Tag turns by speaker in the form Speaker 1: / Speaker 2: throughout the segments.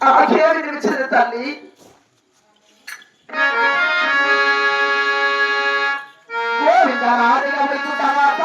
Speaker 1: ఆమెకేమి నిలిచింది తల్లి? గోవింద రాజుల వైకుంఠమాత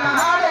Speaker 2: Hare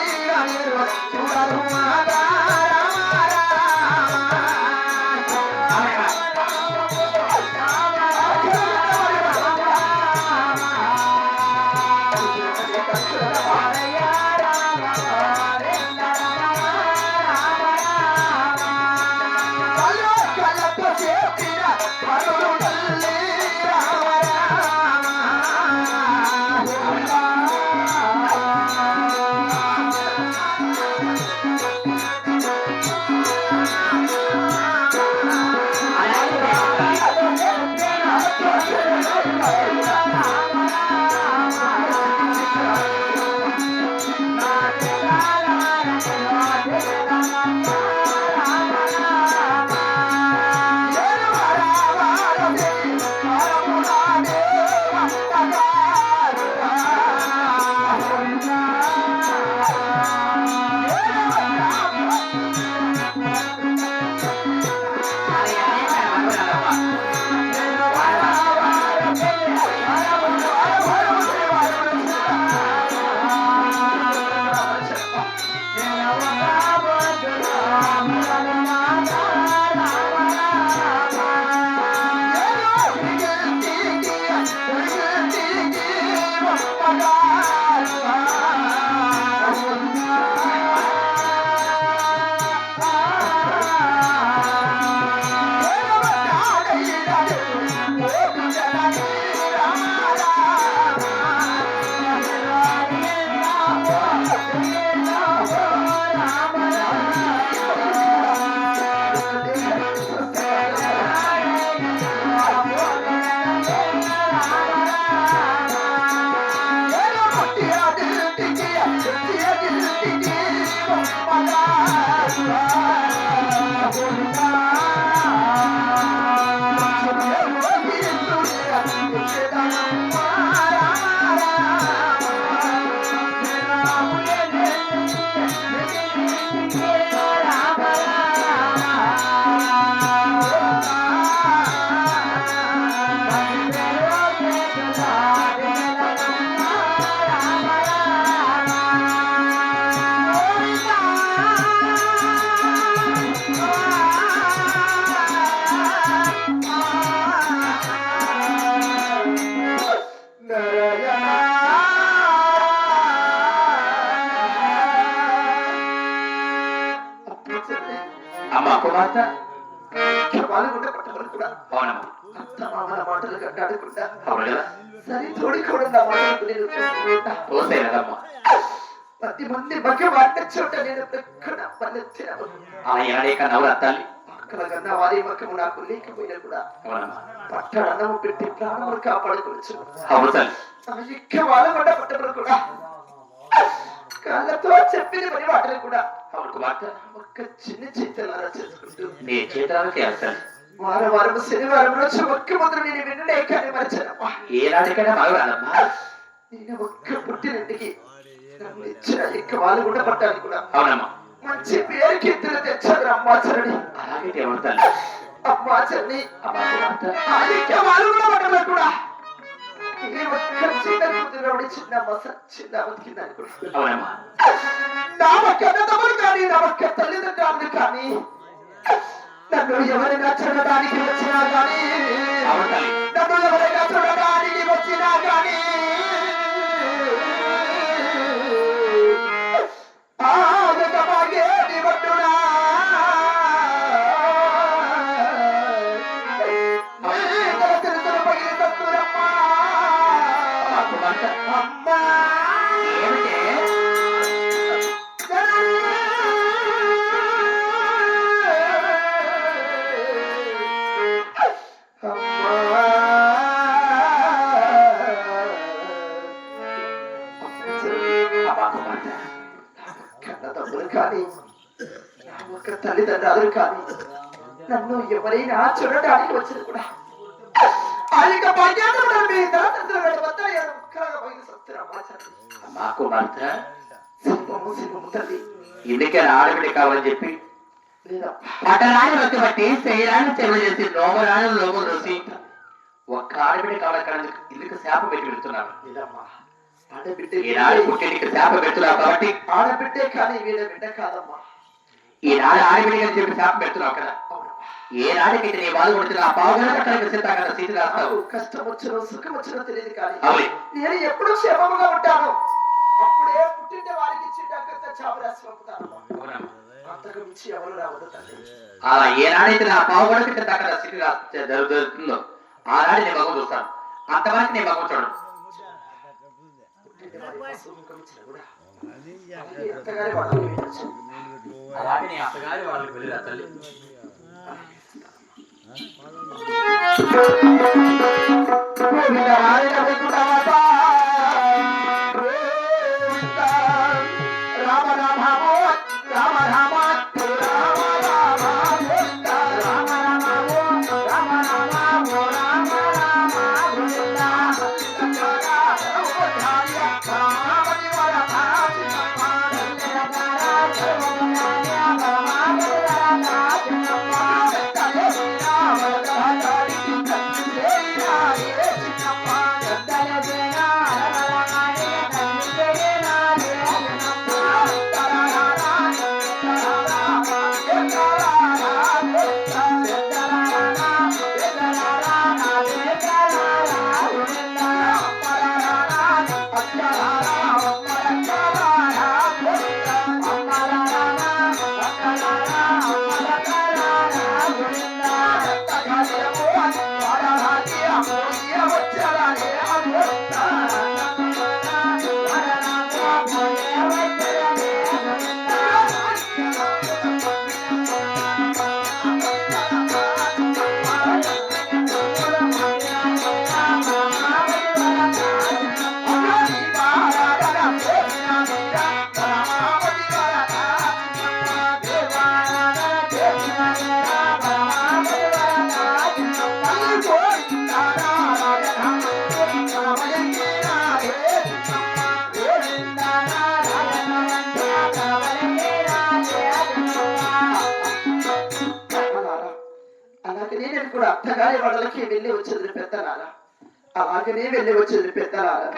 Speaker 2: మాట
Speaker 1: వాళ్ళు కూడా పట్టమని కూడా
Speaker 2: అవునమ్మా
Speaker 1: అత్త మామల మాటలు కట్టాడకుండా
Speaker 2: అవును కదా
Speaker 1: సరే తోడి కూడా నా మాటలకు నేను చూసుకుంటా
Speaker 2: తోసేనమ్మా
Speaker 1: 10 మంది భగవాన్ చోట నేను ఎక్కడ పల్లెత్తిన
Speaker 2: ఏడాక నవరత్తాలి
Speaker 1: అక్కడ కన్నా వారి ముఖము నాకు లేకపోయినా కూడా
Speaker 2: అవునమ్మా
Speaker 1: పట్టణ అన్నము పెట్టి ప్రాణములు కాపాడుకోవచ్చు
Speaker 2: అవును తల్లి
Speaker 1: ఇక్క వాళ్ళ పడ్డ పట్టణలు కూడా కళ్ళతో చెప్పిన పని వాటిని కూడా
Speaker 2: అవును కుమార్తె
Speaker 1: ఒక్క చిన్న చేతలారా చేసుకుంటూ
Speaker 2: నీ చేతులకు చేస్తాను
Speaker 1: వారం శనివారం రోజు ఒక్క ముద్ర నేను వినలే కానీ మరచానమ్మా
Speaker 2: ఏనాడికైనా మగవాళ్ళమ్మా
Speaker 1: నేను ఒక్క పుట్టినంటికి నన్ను ఇచ్చిన ఇక్క వాళ్ళు కూడా పట్టాలి కూడా
Speaker 2: అవునమ్మా
Speaker 1: మంచి పేరు కీర్తులు తెచ్చారు అమ్మాచరణి
Speaker 2: అలాగే దేవుడు తల్లి
Speaker 1: అమ్మాచరణి
Speaker 2: అమ్మా కుమార్తె
Speaker 1: ఆ ఇక్క వాళ్ళు కూడా పట్టలేదు కూడా ఈ ఒక్క చిన్న కూతురు చిన్న మస చిన్న బతికిందని కూడా
Speaker 2: అవునమ్మా
Speaker 1: నా ఒక్క అన్నదమ్ములు కానీ నా ఒక్క తల్లిదండ్రులు కానీ నన్ను ఎవరైనా చూడడానికి వచ్చినా కానీ నన్ను ఎవరైనా చూడడానికి వచ్చినా కానీ ఆగేది వడ్డునా తెలుసును పగిలి సత్తురమ్మా అమ్మా కానీ ఒక తల్లిదండ్రులు కానీ నన్ను ఎవరైనా చూడడానికి వచ్చిన కూడా
Speaker 2: అమ్మా కుమార్తె ఇందుకే ఆడబిడ్డ కావాలని చెప్పి పట్టరాని వచ్చి బట్టి శరీరాన్ని చెరువు చేసి లోమరాని లోము రుసి ఒక్క ఆడబిడ్డ కావాలి ఇల్లుకి శాప పెట్టి పెడుతున్నాను ఈనాడు పుట్టినికి శాప పెడుతున్నావు కాబట్టి
Speaker 1: ఆడబిడ్డే కానీ వీడ బిడ్డ కాదమ్మా
Speaker 2: ఈనాడు ఆడబిడ్డగా చెప్పి శాప పెడుతున్నావు కదా ఏనాడికి నీ బాధ కొడుతున్నా ఆ పావుగా కదా సీటు రాస్తావు
Speaker 1: కష్టం వచ్చిన సుఖం వచ్చిన తెలియదు కానీ
Speaker 2: అవును
Speaker 1: నేను ఎప్పుడు క్షేమంగా ఉంటాను అప్పుడే పుట్టింటే వారికి ఇచ్చి చావు రాసి పంపుతాను అంతకు మించి ఎవరు రావద్దు తల్లి
Speaker 2: అలా ఏనాడైతే నా పావుగడకి అక్కడ సీటు జరుగుతుందో ఆనాడు నేను మగం చూస్తాను అంతవరకు నేను మగం చూడను అలాగే నీ అత్తగారి వాళ్ళకి వెళ్ళిరా తల్లి
Speaker 1: రామ రామ రామ రామ కూడా అత్తగారి వాళ్ళకి వెళ్ళి వచ్చింది పెద్దలారా అలాగనే వెళ్ళి వచ్చింది పెద్దలారా